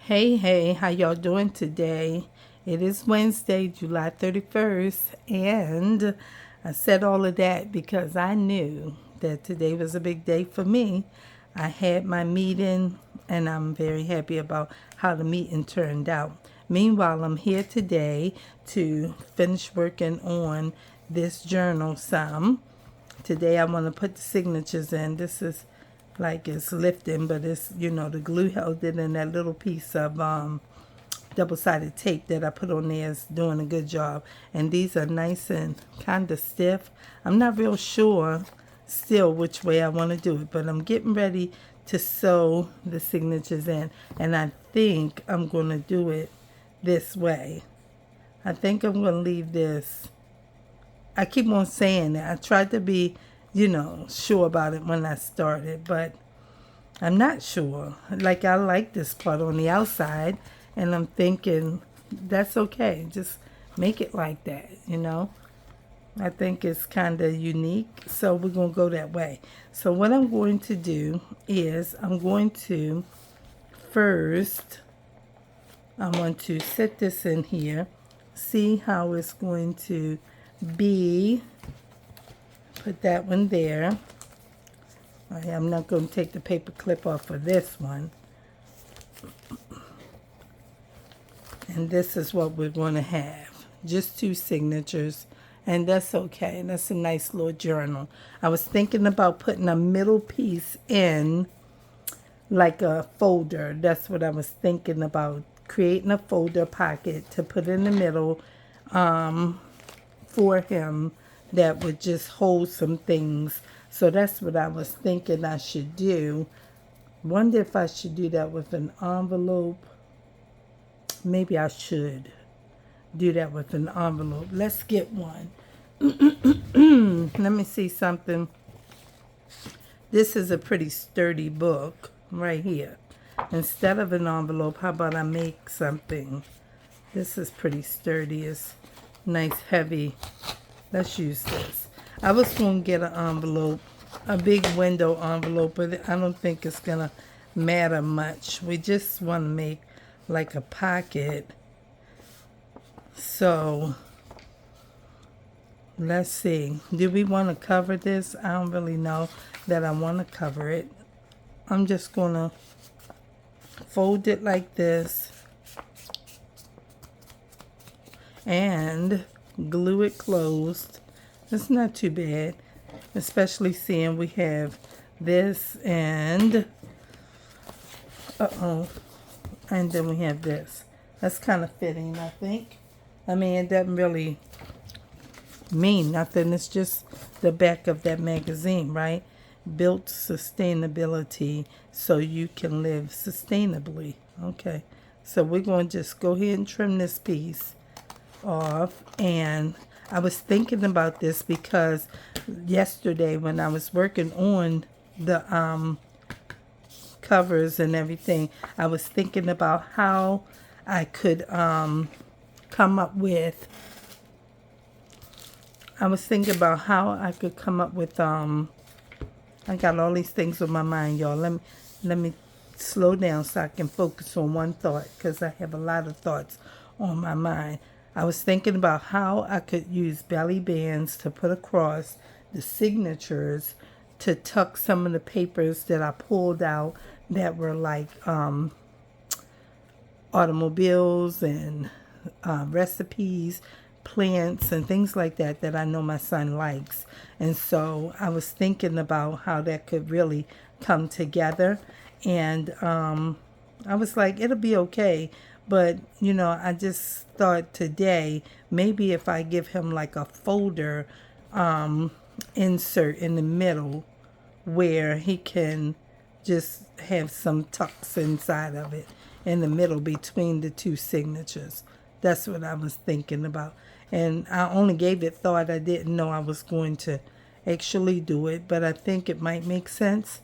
Hey, how y'all doing today? It is Wednesday, July 31st, and I said all of that because I knew that today was a big day for me. I had my meeting, and I'm very happy about how the meeting turned out. Meanwhile, I'm here today to finish working on this journal some. Today I want to put the signatures in. This is like it's lifting, but it's, the glue held it, in that little piece of double-sided tape that I put on there is doing a good job. And these are nice and kind of stiff. I'm not real sure still which way I want to do it, but I'm getting ready to sew the signatures in. And I think I'm going to do it this way. I think I'm going to leave this. I keep on saying that. I tried to be, sure about it when I started, but I'm not sure. Like, I like this part on the outside, and I'm thinking that's okay. Just make it like that. I think it's kind of unique, so we're going to go that way. So what I'm going to do is I'm going to first, I want to set this in here, see how it's going to be. Put that one there. I'm not going to take the paper clip off of this one. And this is what we're going to have. Just two signatures. And that's okay. That's a nice little journal. I was thinking about putting a middle piece in like a folder. That's what I was thinking about. Creating a folder pocket to put in the middle for him that would just hold some things. So that's what I was thinking I should do. Wonder if I should do that with an envelope. Maybe I should do that with an envelope. Let's get one. Let me see something. This is a pretty sturdy book right here. Instead of an envelope, how about I make something? This is pretty sturdy. It's nice, heavy. Let's use this. I was going to get an envelope, a big window envelope, but I don't think it's going to matter much. We just want to make like a pocket. So, let's see. Do we want to cover this? I don't really know that I want to cover it. I'm just going to fold it like this and glue it closed. It's not too bad, especially seeing we have this and and then we have this. That's kind of fitting, I think. I mean, it doesn't really mean nothing. It's just the back of that magazine, right? Built sustainability so you can live sustainably. Okay, so we're going to just go ahead and trim this piece off. And I was thinking about this because yesterday when I was working on the covers and everything, I was thinking about how I could come up with I got all these things on my mind, y'all. Let me slow down so I can focus on one thought, because I have a lot of thoughts on my mind. I was thinking about how I could use belly bands to put across the signatures to tuck some of the papers that I pulled out that were like automobiles and recipes, plants, and things like that that I know my son likes. And so I was thinking about how that could really come together. And I was like, it'll be okay. But, I just thought today, maybe if I give him like a folder insert in the middle where he can just have some tucks inside of it in the middle between the two signatures. That's what I was thinking about. And I only gave it thought. I didn't know I was going to actually do it, but I think it might make sense,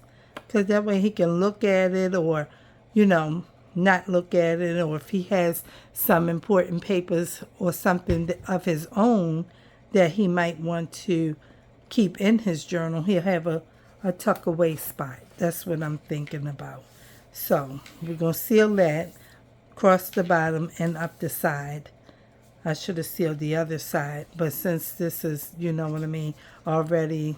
because that way he can look at it or, not look at it, or if he has some important papers or something of his own that he might want to keep in his journal, he'll have a tuck away spot. That's what I'm thinking about. So we're going to seal that. across the bottom and up the side. I should have sealed the other side, but since this is, you know what I mean, already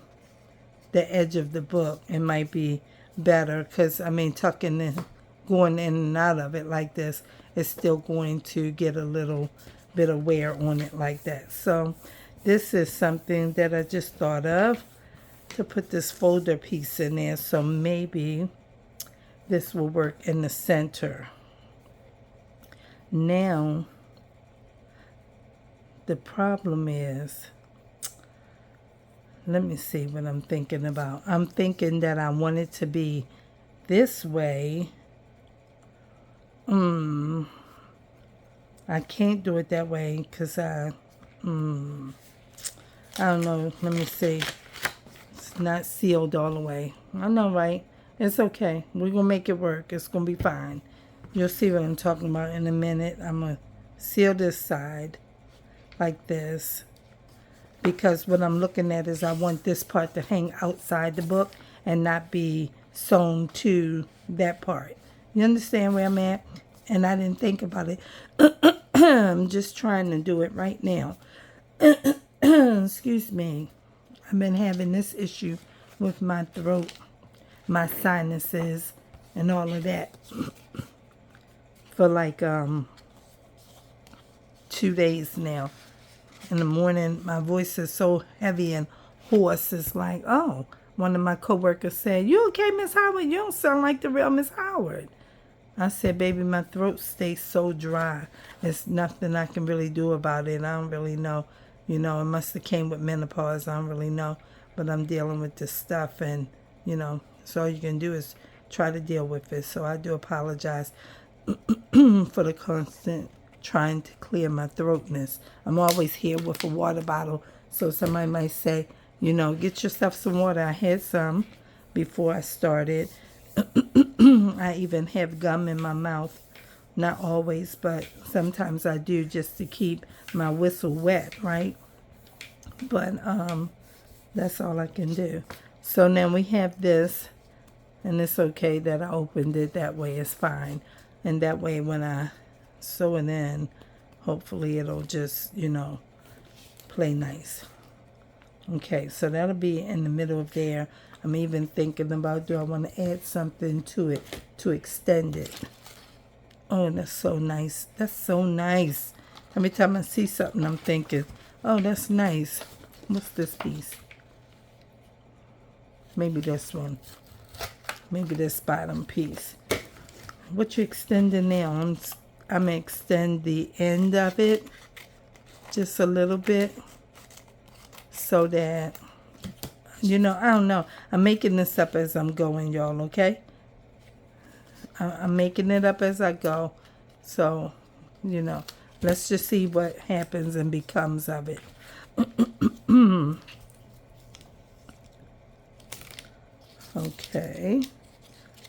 the edge of the book, it might be better because, I mean, tucking in, going in and out of it like this is still going to get a little bit of wear on it like that. So this is something that I just thought of to put this folder piece in there, so maybe this will work in the center. Now, the problem is, let me see what I'm thinking about. I'm thinking that I want it to be this way. I can't do it that way because I don't know. Let me see. It's not sealed all the way. I know, right? It's okay. We're going to make it work. It's going to be fine. You'll see what I'm talking about in a minute. I'm going to seal this side like this, because what I'm looking at is I want this part to hang outside the book and not be sewn to that part. You understand where I'm at? And I didn't think about it. I'm just trying to do it right now. Excuse me. I've been having this issue with my throat, my sinuses, and all of that for like 2 days now. In the morning, my voice is so heavy and hoarse. It's like, oh, one of my coworkers said, "You okay, Miss Howard? You don't sound like the real Miss Howard." I said, "Baby, my throat stays so dry. There's nothing I can really do about it. I don't really know. You know, it must have came with menopause. I don't really know. But I'm dealing with this stuff, and, you know, so all you can do is try to deal with it." So I do apologize for the constant trying to clear my throatness. I'm always here with a water bottle, so somebody might say, you know, get yourself some water. I had some before I started. I even have gum in my mouth. Not always, but sometimes I do, just to keep my whistle wet, right? But that's all I can do. So now we have this, and it's okay that I opened it that way. It's fine. And that way when I sew it in, hopefully it'll just, you know, play nice. Okay, so that'll be in the middle of there. I'm even thinking about, do I want to add something to it to extend it? Oh, that's so nice. That's so nice. Every time I see something, I'm thinking, oh, that's nice. What's this piece? Maybe this one. Maybe this bottom piece. What you extending now? I'm going to extend the end of it just a little bit so that, you know, I don't know. I'm making this up as I'm going, y'all, okay? I'm making it up as I go. So, you know, let's just see what happens and becomes of it. Okay.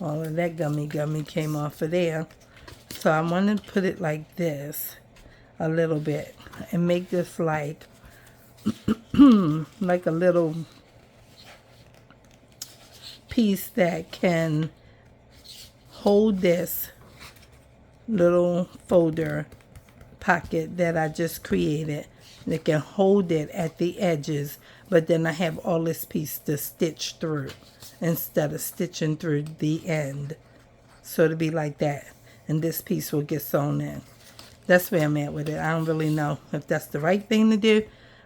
All of that gummy came off of there. So I want to put it like this a little bit and make this like like a little piece that can hold this little folder pocket that I just created. That can hold it at the edges, but then I have all this piece to stitch through instead of stitching through the end. So it'll be like that, and this piece will get sewn in. That's where I'm at with it. I don't really know if that's the right thing to do,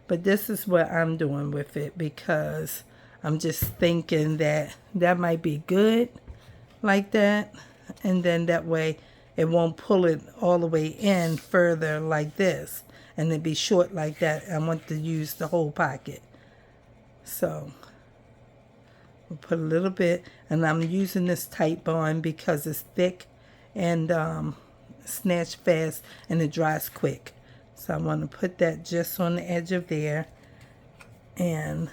but this is what I'm doing with it, because I'm just thinking that that might be good like that, and then that way it won't pull it all the way in further like this, and it'd be short like that. I want to use the whole pocket. So we'll put a little bit, and I'm using this Titebond because it's thick and snatch fast and it dries quick. So I want to put that just on the edge of there and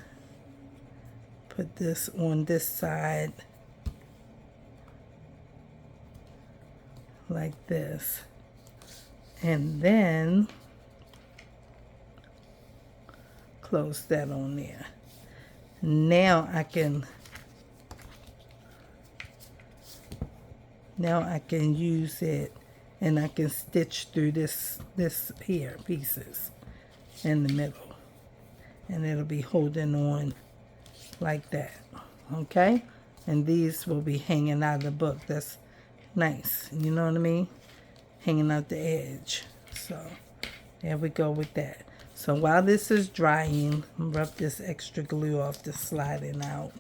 put this on this side like this, and then close that on there. Now I can use it and I can stitch through this here pieces in the middle, and it'll be holding on like that. Okay, and these will be hanging out of the book. That's nice, you know what I mean, hanging out the edge. So there we go with that. So while this is drying, rub this extra glue off the sliding out.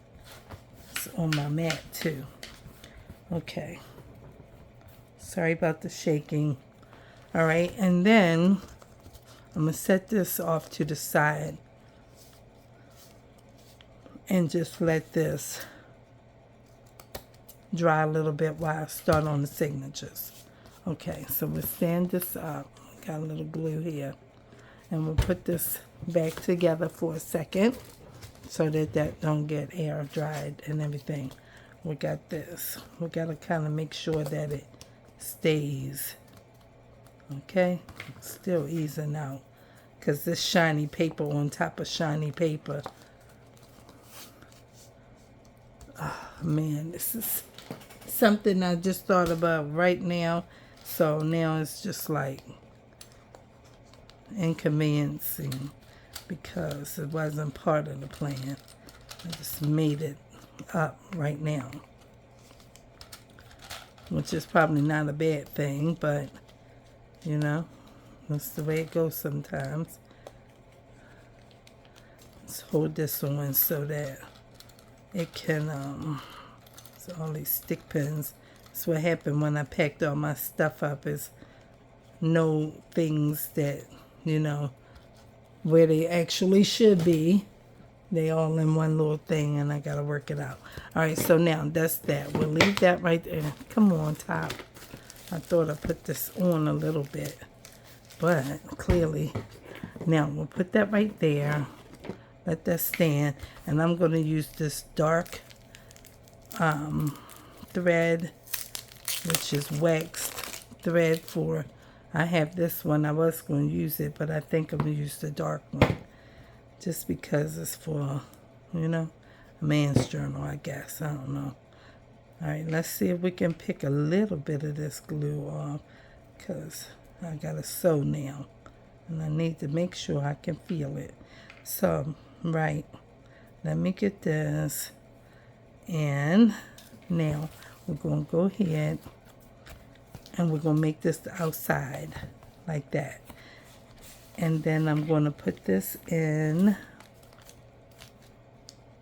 It's on my mat too. Okay, sorry about the shaking. All right, and then I'm gonna set this off to the side and just let this dry a little bit while I start on the signatures. Okay, so we'll stand this up. Got a little glue here, and we'll put this back together for a second so that that don't get air dried and everything. We got this. We got to kind of make sure that it stays. Okay, still easing out because this shiny paper on top of shiny paper. Oh man, this is something I just thought about right now. So now it's just like inconveniencing because it wasn't part of the plan. I just made it up right now, which is probably not a bad thing, but you know, that's the way it goes sometimes. Let's hold this on so that it can, so all these stick pins. That's what happened when I packed all my stuff up, is no things that, you know, where they actually should be. They all in one little thing, and I got to work it out. All right, so now that's that. We'll leave that right there. Come on, top. I thought I put this on a little bit, but clearly. Now, we'll put that right there. Let that stand. And I'm going to use this dark thread, which is waxed thread for... I have this one. I was going to use it, but I think I'm going to use the dark one. Just because it's for, you know, a man's journal, I guess. I don't know. All right, let's see if we can pick a little bit of this glue off, because I got to sew now. And I need to make sure I can feel it. So, right, let me get this. And now we're going to go ahead and we're going to make this the outside like that. And then I'm going to put this in.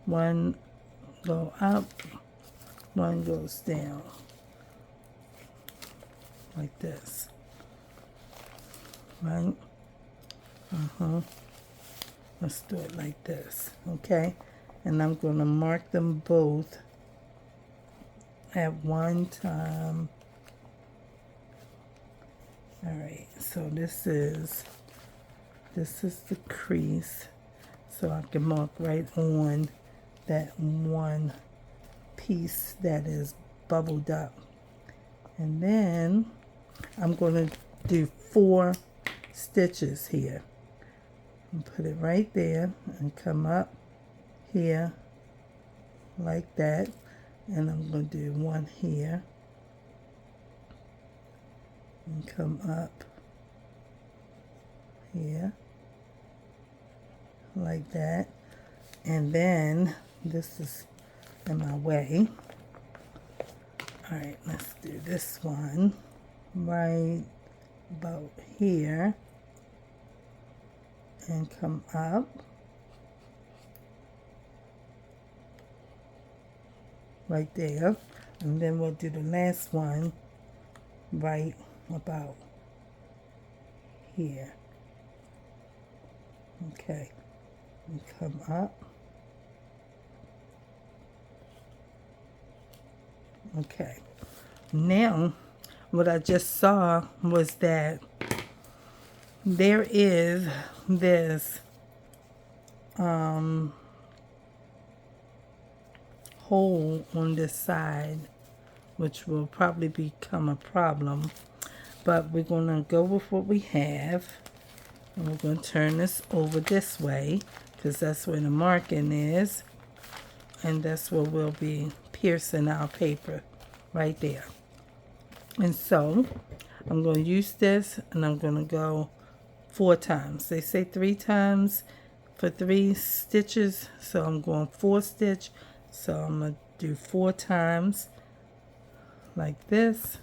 One go up, one goes down. Like this. Right? Let's do it like this. Okay? And I'm going to mark them both at one time. Alright, so this is the crease, so I can mark right on that one piece that is bubbled up. And then I'm going to do 4 stitches here. And put it right there and come up here like that. And I'm going to do 1 here. And come up here like that. And then this is in my way. All right, let's do this one right about here and come up right there. And then we'll do the last one right about here. Okay, and come up. Okay, now what I just saw was that there is this hole on this side, which will probably become a problem. But we're going to go with what we have. And we're going to turn this over this way, because that's where the marking is. And that's where we'll be piercing our paper, right there. And so I'm going to use this and I'm going to go 4 times. They say 3 times for 3 stitches, so I'm going 4 stitch. So I'm going to do 4 times like this.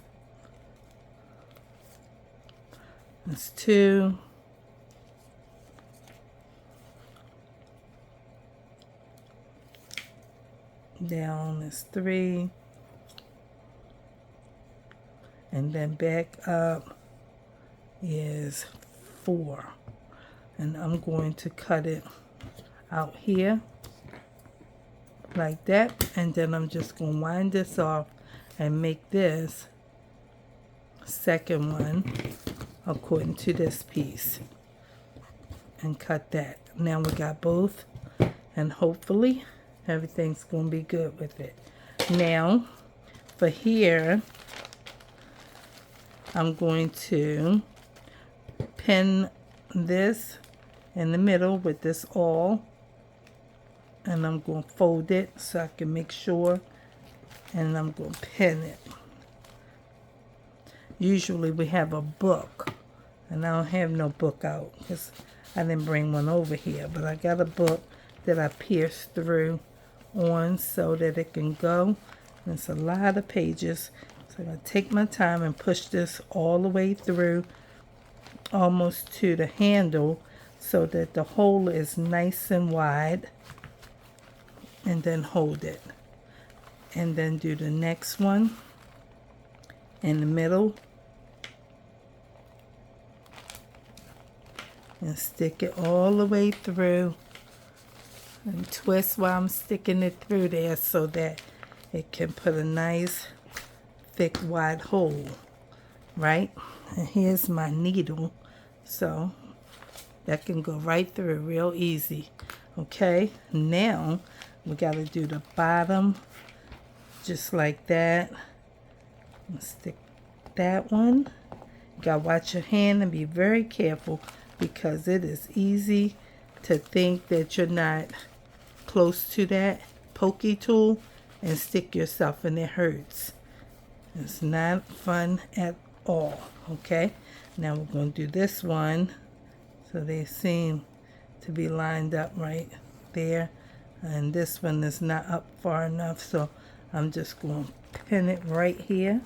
That's 2. Down is 3. And then back up is 4. And I'm going to cut it out here like that, and then I'm just going to wind this off and make this second one according to this piece and cut that. Now we got both, and hopefully everything's going to be good with it. Now for here, I'm going to pin this in the middle with this awl, and I'm going to fold it so I can make sure, and I'm going to pin it. Usually we have a book, and I don't have no book out because I didn't bring one over here, but I got a book that I pierced through on so that it can go. And it's a lot of pages, so I'm going to take my time and push this all the way through almost to the handle so that the hole is nice and wide, and then hold it, and then do the next one in the middle and stick it all the way through and twist while I'm sticking it through there so that it can put a nice thick wide hole, right? And here's my needle, so that can go right through real easy. Okay, now we got to do the bottom just like that. Stick that one. You got to watch your hand and be very careful, because it is easy to think that you're not close to that pokey tool and stick yourself, and it hurts. It's not fun at all. Okay, now we're going to do this one so they seem to be lined up right there, and this one is not up far enough, so I'm just going to pin it right here,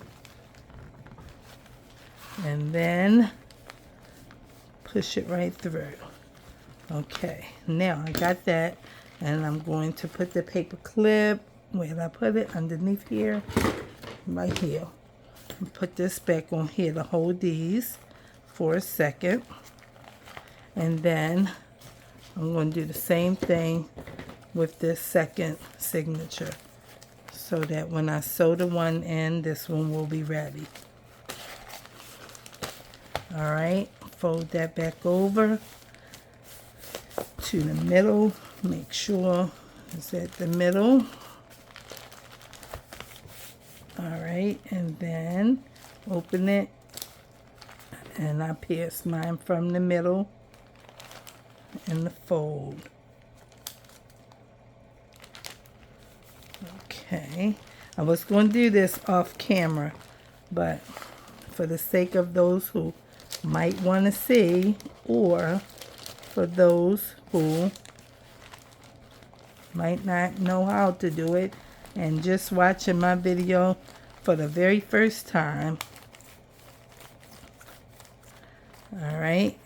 and then push it right through. Okay, now I got that, and I'm going to put the paper clip, where did I put it? Underneath here, right here. Put this back on here to hold these for a second, and then I'm going to do the same thing with this second signature so that when I sew the one in, this one will be ready. All right, fold that back over to the middle. Make sure it's at the middle. All right, and then open it, and I pierce mine from the middle in the fold. Okay, I was going to do this off camera, but for the sake of those who might want to see, or for those who might not know how to do it and just watching my video for the very first time. All right,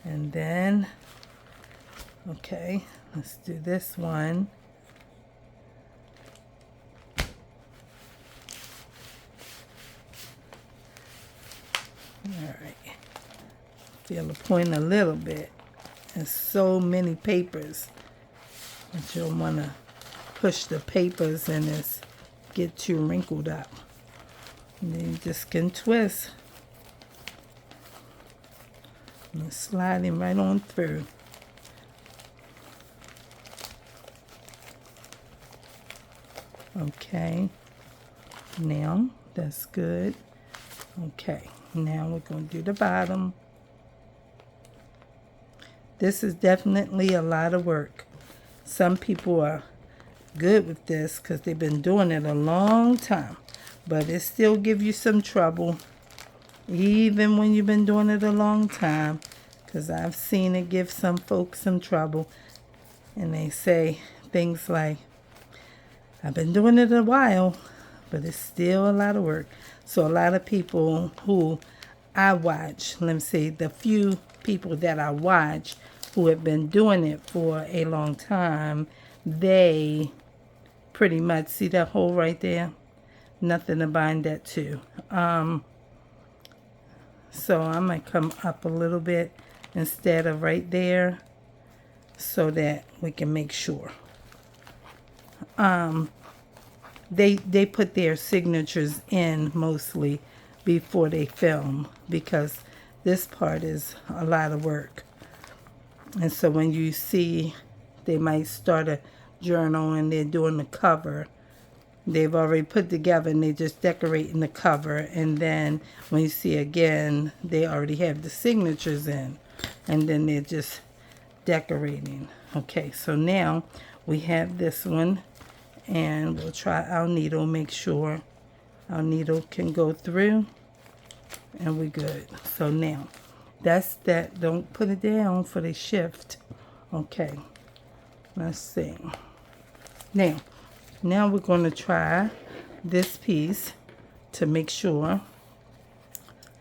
and then okay, let's do this one. All right, feel the point a little bit. There's so many papers that you'll want to push the papers and it's get too wrinkled up. And then you just can twist and it's sliding right on through. Okay, now that's good. Okay, now we're going to do the bottom. This is definitely a lot of work. Some people are good with this because they've been doing it a long time. but it still give you some trouble, even when you've been doing it a long time, because I've seen it give some folks some trouble. And they say things like, I've been doing it a while, but it's still a lot of work. So a lot of people who I watch, let me see, the few people that I watch who have been doing it for a long time, they pretty much, see that hole right there? Nothing to bind that to. So I'm going to come up a little bit instead of right there so that we can make sure. They put their signatures in mostly before they film, because this part is a lot of work. And so when you see they might start a journal and they're doing the cover, they've already put together and they're just decorating the cover. And then when you see again, they already have the signatures in, and then they're just decorating. Okay, so now we have this one, and we'll try our needle, make sure our needle can go through, and we're good. So now that's that. Don't put it down for the shift. Okay, let's see. Now we're going to try this piece to make sure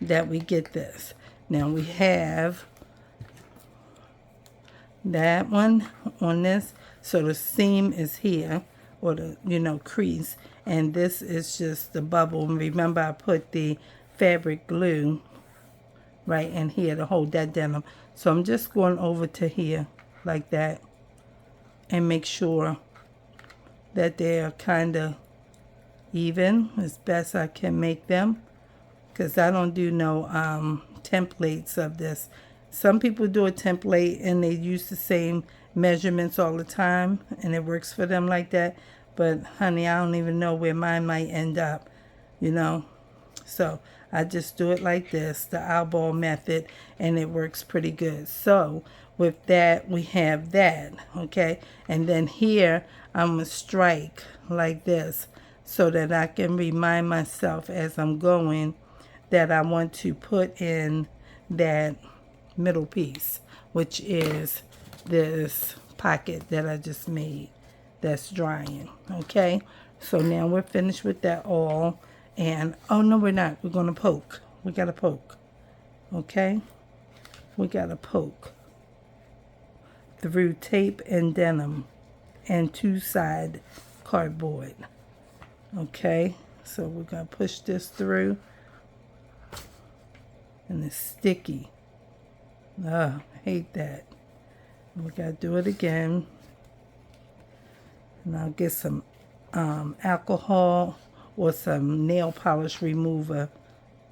that we get this. Now we have that one on this, so the seam is here, or the crease, and this is just the bubble. And remember, I put the fabric glue right in here to hold that denim. So I'm just going over to here like that and make sure that they're kind of even as best I can make them, because I don't do no templates of this. Some people do a template and they use the same measurements all the time and it works for them like that. But honey, I don't even know where mine might end up, So I just do it like this, the eyeball method, and it works pretty good. So with that, we have that, okay? And then here, I'm going to strike like this so that I can remind myself as I'm going that I want to put in that middle piece, which is this pocket that I just made that's drying, okay? So now we're finished with that all. And, oh, no, we're not. We're going to poke. We got to poke. Okay? We got to poke through tape and denim and two-side cardboard. Okay? So we're going to push this through. And it's sticky. I hate that. We got to do it again. And I'll get some alcohol or some nail polish remover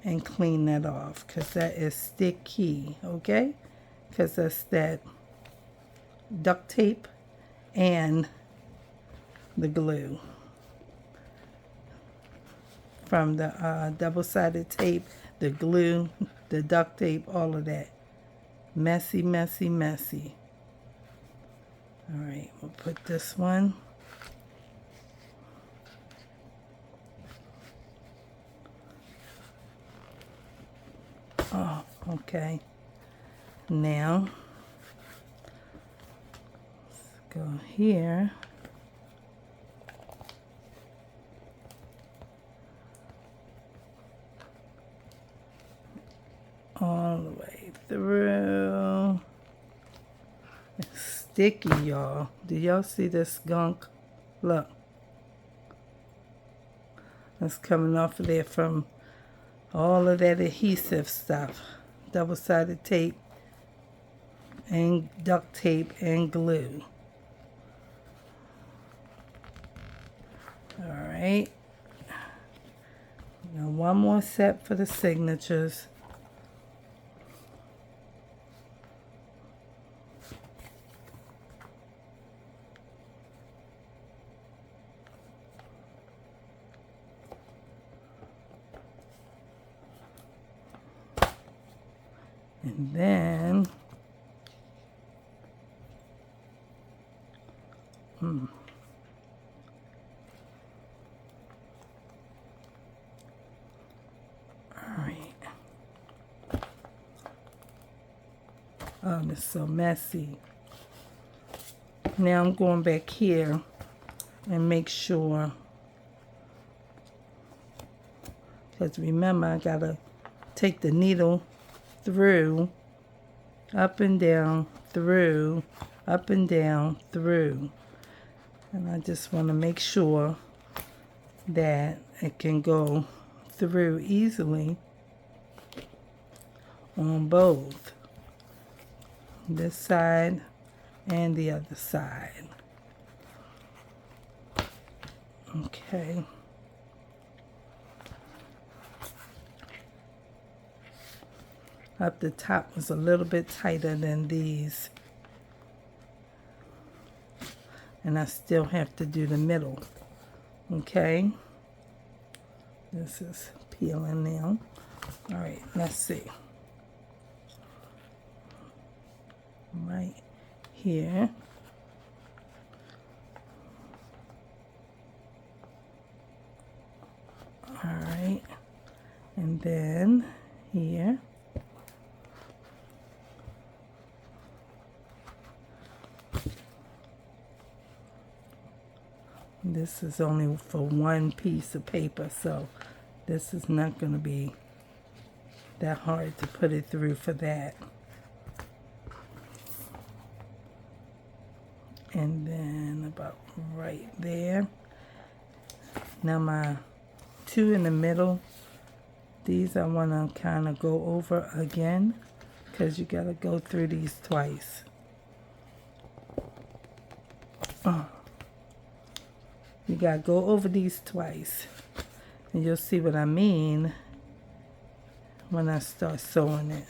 and clean that off, because that is sticky, okay? Because that's that duct tape and the glue from the double-sided tape, the glue, the duct tape, all of that. Messy, messy, messy. All right, we'll put this one. Oh, okay. Now, let's go here. All the way through. It's sticky, y'all. Do y'all see this gunk? Look. That's coming off of there from all of that adhesive stuff. Double-sided tape and duct tape and glue. All right. Now one more set for the signatures. And then, Oh, it's so messy. Now I'm going back here and make sure, because remember I gotta take the needle through, up and down, through, up and down, through. And I just want to make sure that it can go through easily on both this side and the other side. Okay. Up the top was a little bit tighter than these. And I still have to do the middle. Okay. This is peeling now. All right, let's see. Right here. All right. And then here. This is only for one piece of paper, so this is not going to be that hard to put it through for that. And then about right there. Now my two in the middle, these I want to kind of go over again, because you got to go through these twice. You got to go over these twice. And you'll see what I mean when I start sewing it.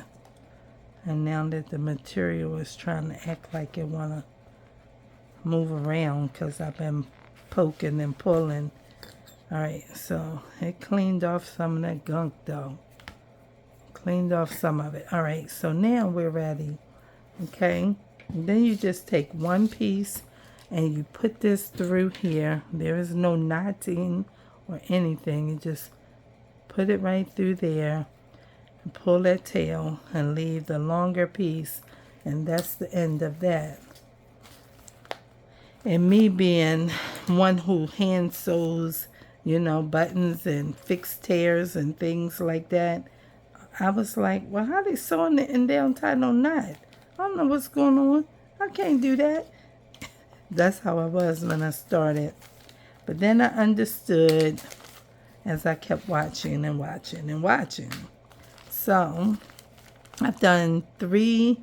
And now that the material is trying to act like it want to move around, because I've been poking and pulling. Alright, so it cleaned off some of that gunk though. Cleaned off some of it. Alright, so now we're ready. Okay, and then you just take one piece and you put this through here. There is no knotting or anything. You just put it right through there and pull that tail and leave the longer piece, and that's the end of that. And me being one who hand sews, you know, buttons and fix tears and things like that, I was like, well, how they sewing it and they don't tie no knot? I don't know what's going on. I can't do that. That's how I was when I started. But then I understood as I kept watching and watching and watching. So I've done three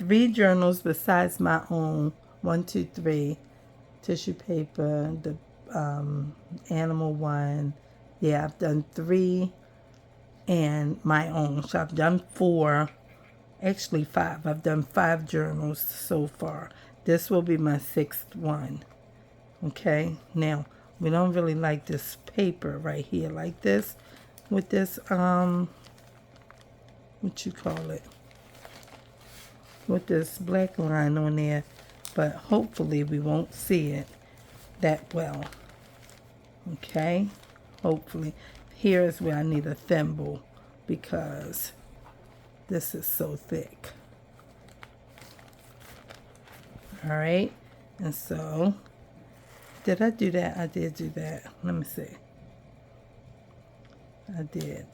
journals besides my own. 1, 2, 3. Tissue paper, the animal one. Yeah, I've done 3 and my own. So I've done 4, actually 5. I've done 5 journals so far. This will be my 6th one. Okay, now we don't really like this paper right here like this with this what you call it, with this black line on there, but hopefully we won't see it that well. Okay, hopefully. Here is where I need a thimble because this is so thick. All right, and so did I do that? I did do that. Let me see. I did.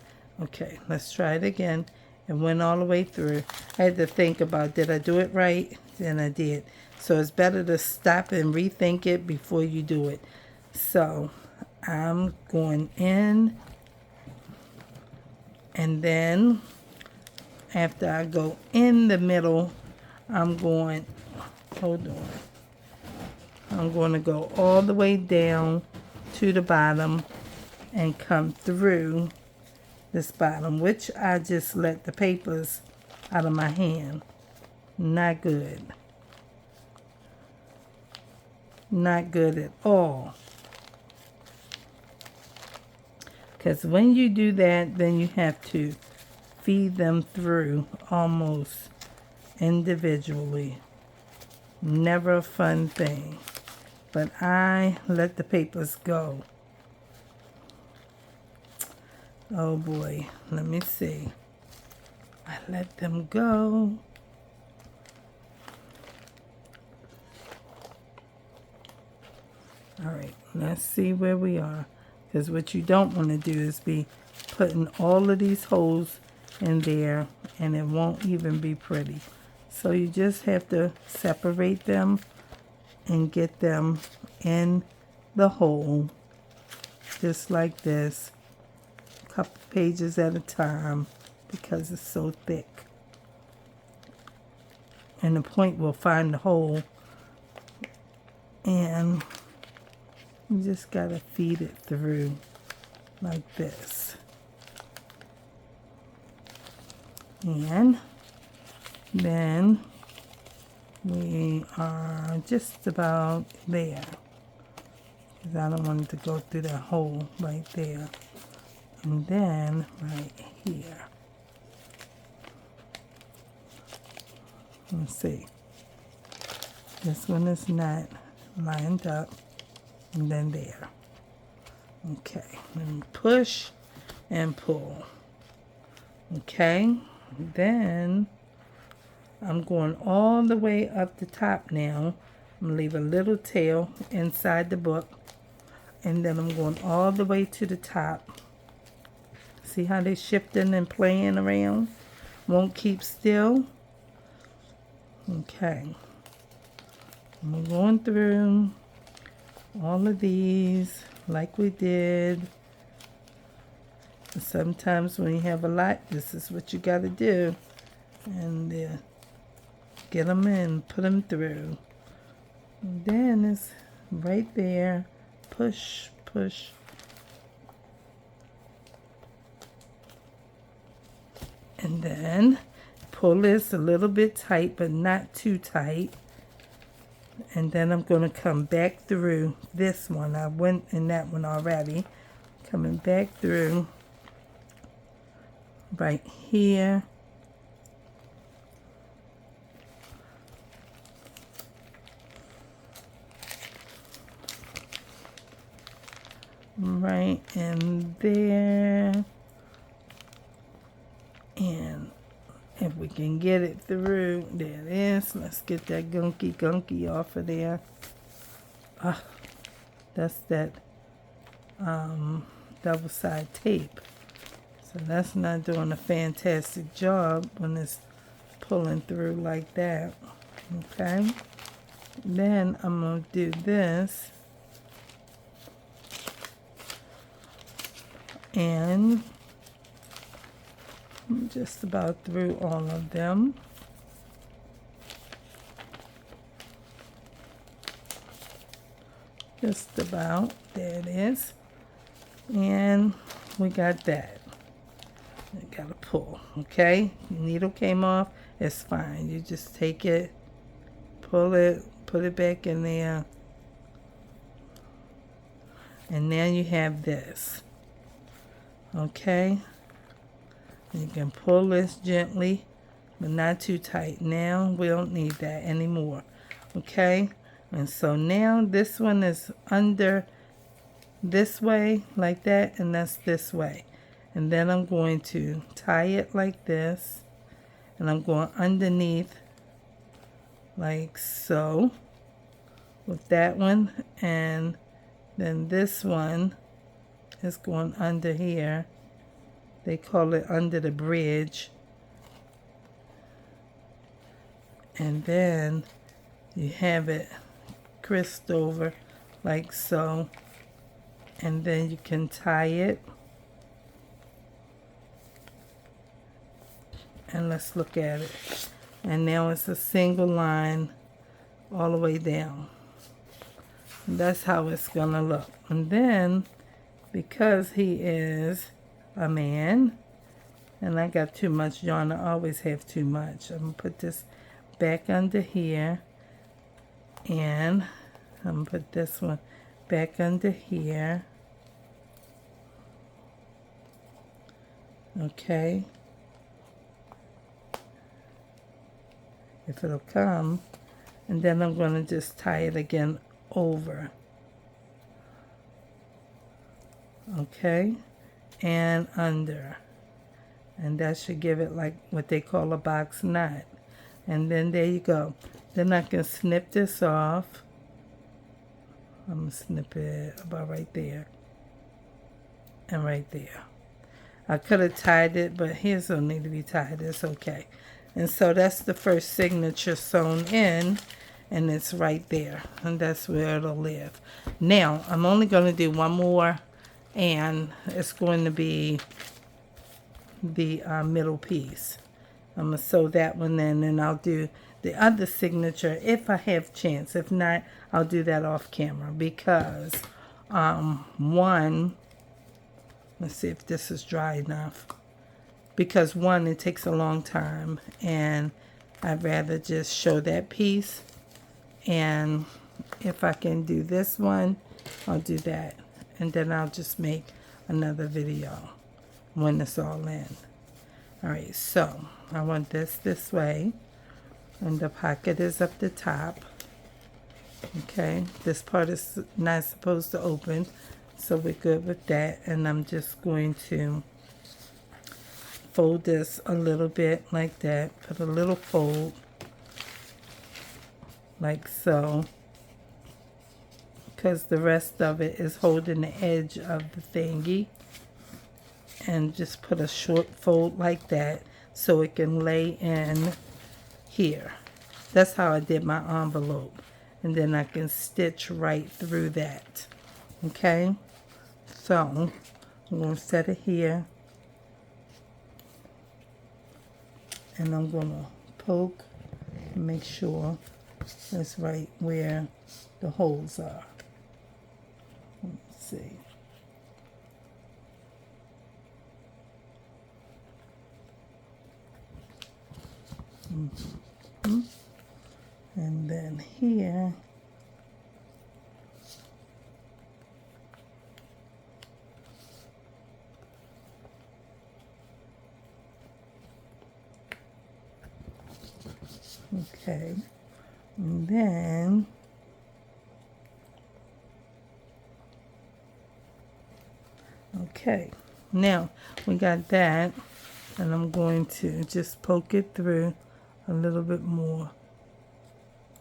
Okay, let's try it again. It went all the way through. I had to think about, did I do it right? Then I did. So it's better to stop and rethink it before you do it. So I'm going in, and then after I go in the middle, I'm going, hold on. I'm going to go all the way down to the bottom and come through this bottom, which I just let the papers out of my hand. Not good. Not good at all. Because when you do that, then you have to feed them through almost individually. Never a fun thing. But I let the papers go. Oh boy, let me see. I let them go. All right, let's see where we are. Because what you don't want to do is be putting all of these holes in there and it won't even be pretty. So you just have to separate them and get them in the hole just like this, a couple pages at a time because it's so thick. And the point will find the hole, and you just gotta feed it through like this. And then we are just about there. Because I don't want it to go through that hole right there. And then right here. Let's see. This one is not lined up. And then there. Okay. And push and pull. Okay. Then I'm going all the way up the top now. I'm going to leave a little tail inside the book. And then I'm going all the way to the top. See how they're shifting and playing around? Won't keep still. Okay. I'm going through all of these like we did. Sometimes when you have a lot, this is what you got to do. And get them in, put them through. And then it's right there. Push, push. And then pull this a little bit tight, but not too tight. And then I'm going to come back through this one. I went in that one already. Coming back through right here. Right in there. And if we can get it through, there it is. Let's get that gunky off of there. That's that double side tape. So that's not doing a fantastic job when it's pulling through like that. Okay. Then I'm going to do this. And I'm just about through all of them. Just about. There it is. And we got that. You gotta pull, okay? Needle came off. It's fine. You just take it, pull it, put it back in there. And now you have this. Okay? You can pull this gently, but not too tight. Now we don't need that anymore. Okay? And so now this one is under this way, like that, and that's this way. And then I'm going to tie it like this, and I'm going underneath like so with that one, and then this one is going under here. They call it under the bridge. And then you have it crisped over like so. And then you can tie it. And let's look at it. And now it's a single line all the way down. And that's how it's gonna look. And then, because he is a man, and I got too much yarn, I always have too much. I'm gonna put this back under here, and I'm gonna put this one back under here. Okay. If it'll come, and then I'm gonna just tie it again over. Okay. And under, and that should give it like what they call a box knot. And then there you go. Then I can snip this off I'm going to snip it about right there and right there. I could have tied it, but his don't need to be tied. It's okay. And so that's the first signature sewn in, and it's right there, and that's where it'll live. Now, I'm only going to do one more, and it's going to be the middle piece. I'm going to sew that one in, and I'll do the other signature if I have chance. If not, I'll do that off camera because one, let's see if this is dry enough. Because one, it takes a long time, and I'd rather just show that piece. And if I can do this one, I'll do that. And then I'll just make another video when it's all in. Alright, so I want this way. And the pocket is up the top. Okay, this part is not supposed to open, so we're good with that. And I'm just going to fold this a little bit like that. Put a little fold like so, because the rest of it is holding the edge of the thingy. And just put a short fold like that so it can lay in here. That's how I did my envelope. And then I can stitch right through that. Okay? So, I'm going to set it here. And I'm going to poke and make sure it's right where the holes are. Let's see. And then here, okay, and then okay, now we got that, and I'm going to just poke it through a little bit more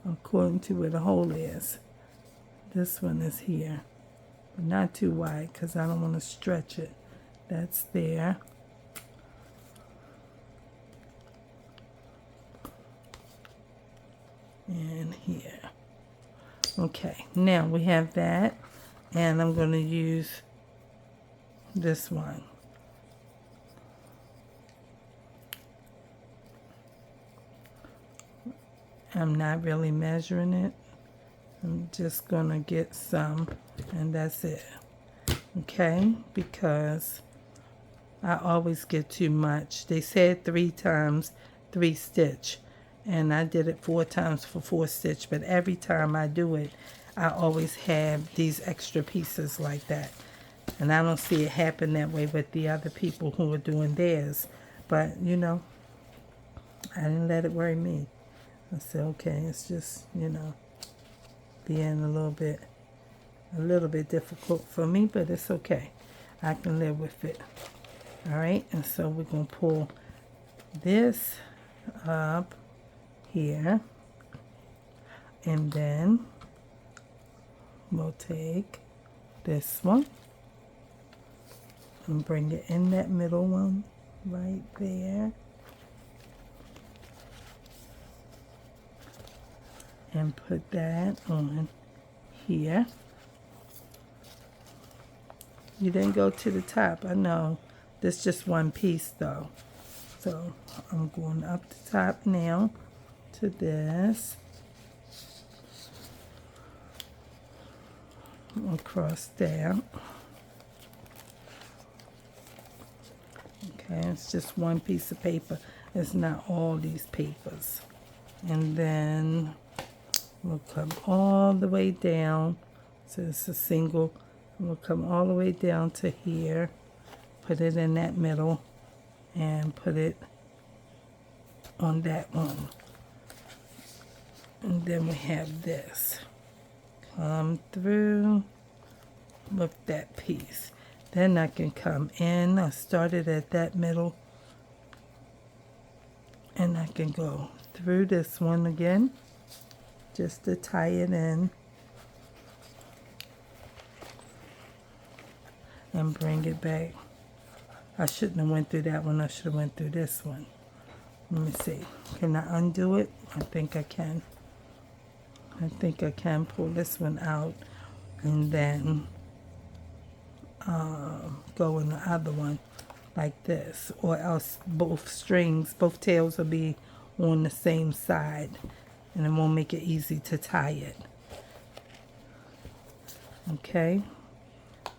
according to where the hole is. This one is here, but not too wide because I don't want to stretch it. That's there. And here. Okay, now we have that, and I'm going to use this one. I'm not really measuring it. I'm just going to get some, and that's it. Okay, because I always get too much. They said 3 times 3 stitch, and I did it 4 times for 4 stitch, but every time I do it, I always have these extra pieces like that. And I don't see it happen that way with the other people who are doing theirs. But, you know, I didn't let it worry me. I said, okay, it's just, you know, being a little bit difficult for me, but it's okay. I can live with it. All right, and so we're going to pull this up here, and then we'll take this one and bring it in that middle one right there. And put that on here. You didn't go to the top, I know. This is just one piece though. So I'm going up the top now to this. Across there. Okay, it's just one piece of paper. It's not all these papers. And then we'll come all the way down. So it's a single. We'll come all the way down to here. Put it in that middle. And put it on that one. And then we have this. Come through with that piece. Then I can come in. I started at that middle. And I can go through this one again. Just to tie it in. and bring it back. I shouldn't have went through that one. I should have went through this one. Let me see. Can I undo it? I think I can. I think I can pull this one out and then go in the other one like this, or else both tails will be on the same side and it won't make it easy to tie it. Okay,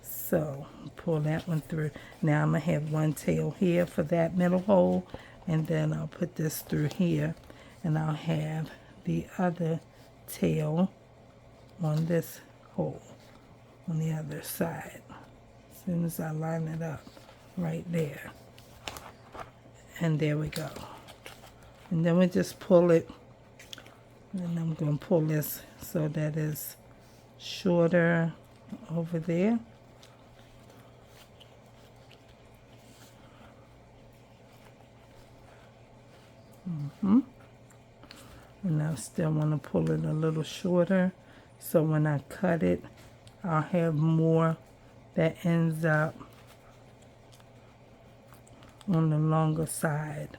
so pull that one through. Now I'm gonna have one tail here for that middle hole, and then I'll put this through here, and I'll have the other tail on this hole on the other side. As soon as I line it up right there, and there we go. And then we just pull it, and I'm going to pull this so that it's shorter over there. And I still want to pull it a little shorter, so when I cut it, I'll have more that ends up on the longer side,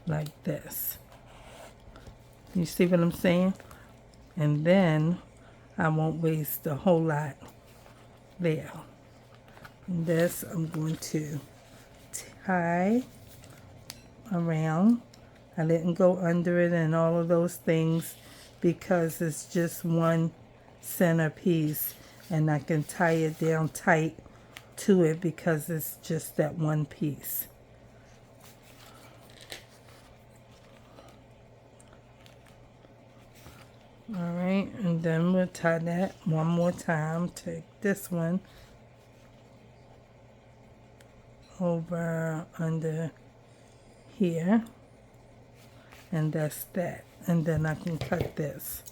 like this. You see what I'm saying? And then I won't waste a whole lot there. And this I'm going to tie around. I didn't go under it and all of those things because it's just one center piece, and I can tie it down tight to it because it's just that one piece. All right, and then we'll tie that one more time. Take this one over under here, and that's that. And then I can cut this.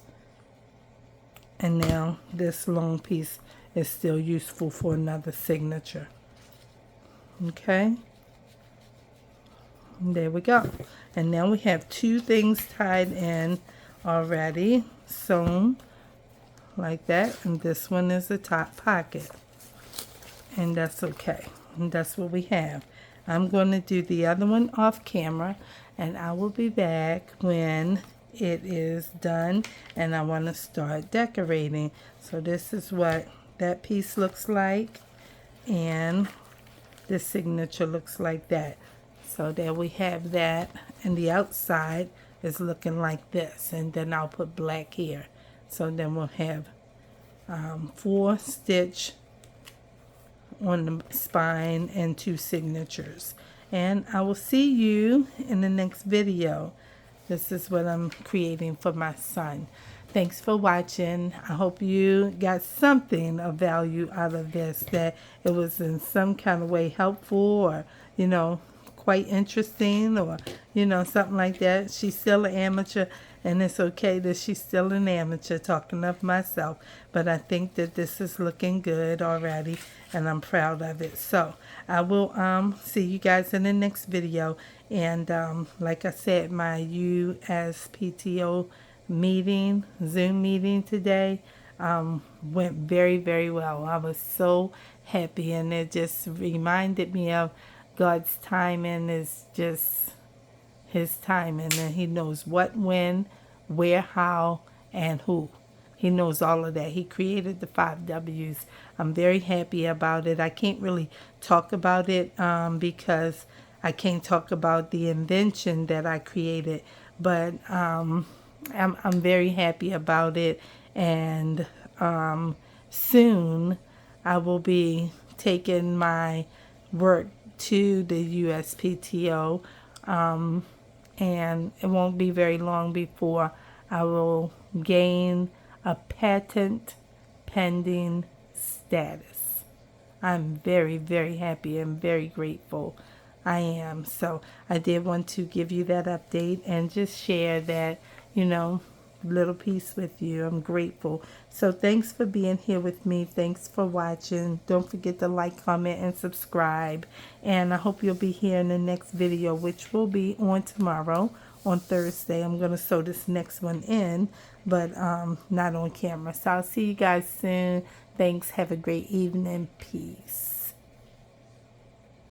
And now this long piece is still useful for another signature. Okay, and there we go. And now we have two things tied in already, sewn like that, and this one is the top pocket, and that's okay. And that's what we have. I'm going to do the other one off camera, and I will be back when it is done and I want to start decorating. So this is what that piece looks like, and the signature looks like that. So there we have that, and the outside is looking like this, and then I'll put black here. So then we'll have 4 stitch on the spine and 2 signatures. And I will see you in the next video. This is what I'm creating for my son. Thanks for watching. I hope you got something of value out of this, that it was in some kind of way helpful, or, you know, quite interesting, or, you know, something like that. She's still an amateur, and it's okay that she's still an amateur, talking of myself. But I think that this is looking good already, and I'm proud of it. So I will see you guys in the next video. And like I said, my USPTO meeting, Zoom meeting today, went very, very well. I was so happy, and it just reminded me of God's timing is just His timing, and He knows what, when, where, how, and who. He knows all of that. He created the 5 W's. I'm very happy about it. I can't really talk about it because I can't talk about the invention that I created, but I'm very happy about it. And soon I will be taking my work to the USPTO, and it won't be very long before I will gain a patent pending status. I'm very, very happy and very grateful. I am. So I did want to give you that update and just share that, you know, little piece with you. I'm grateful. So thanks for being here with me. Thanks for watching. Don't forget to like, comment, and subscribe. And I hope you'll be here in the next video, which will be on tomorrow, on Thursday. I'm going to sew this next one in, but not on camera. So I'll see you guys soon. Thanks. Have a great evening. Peace.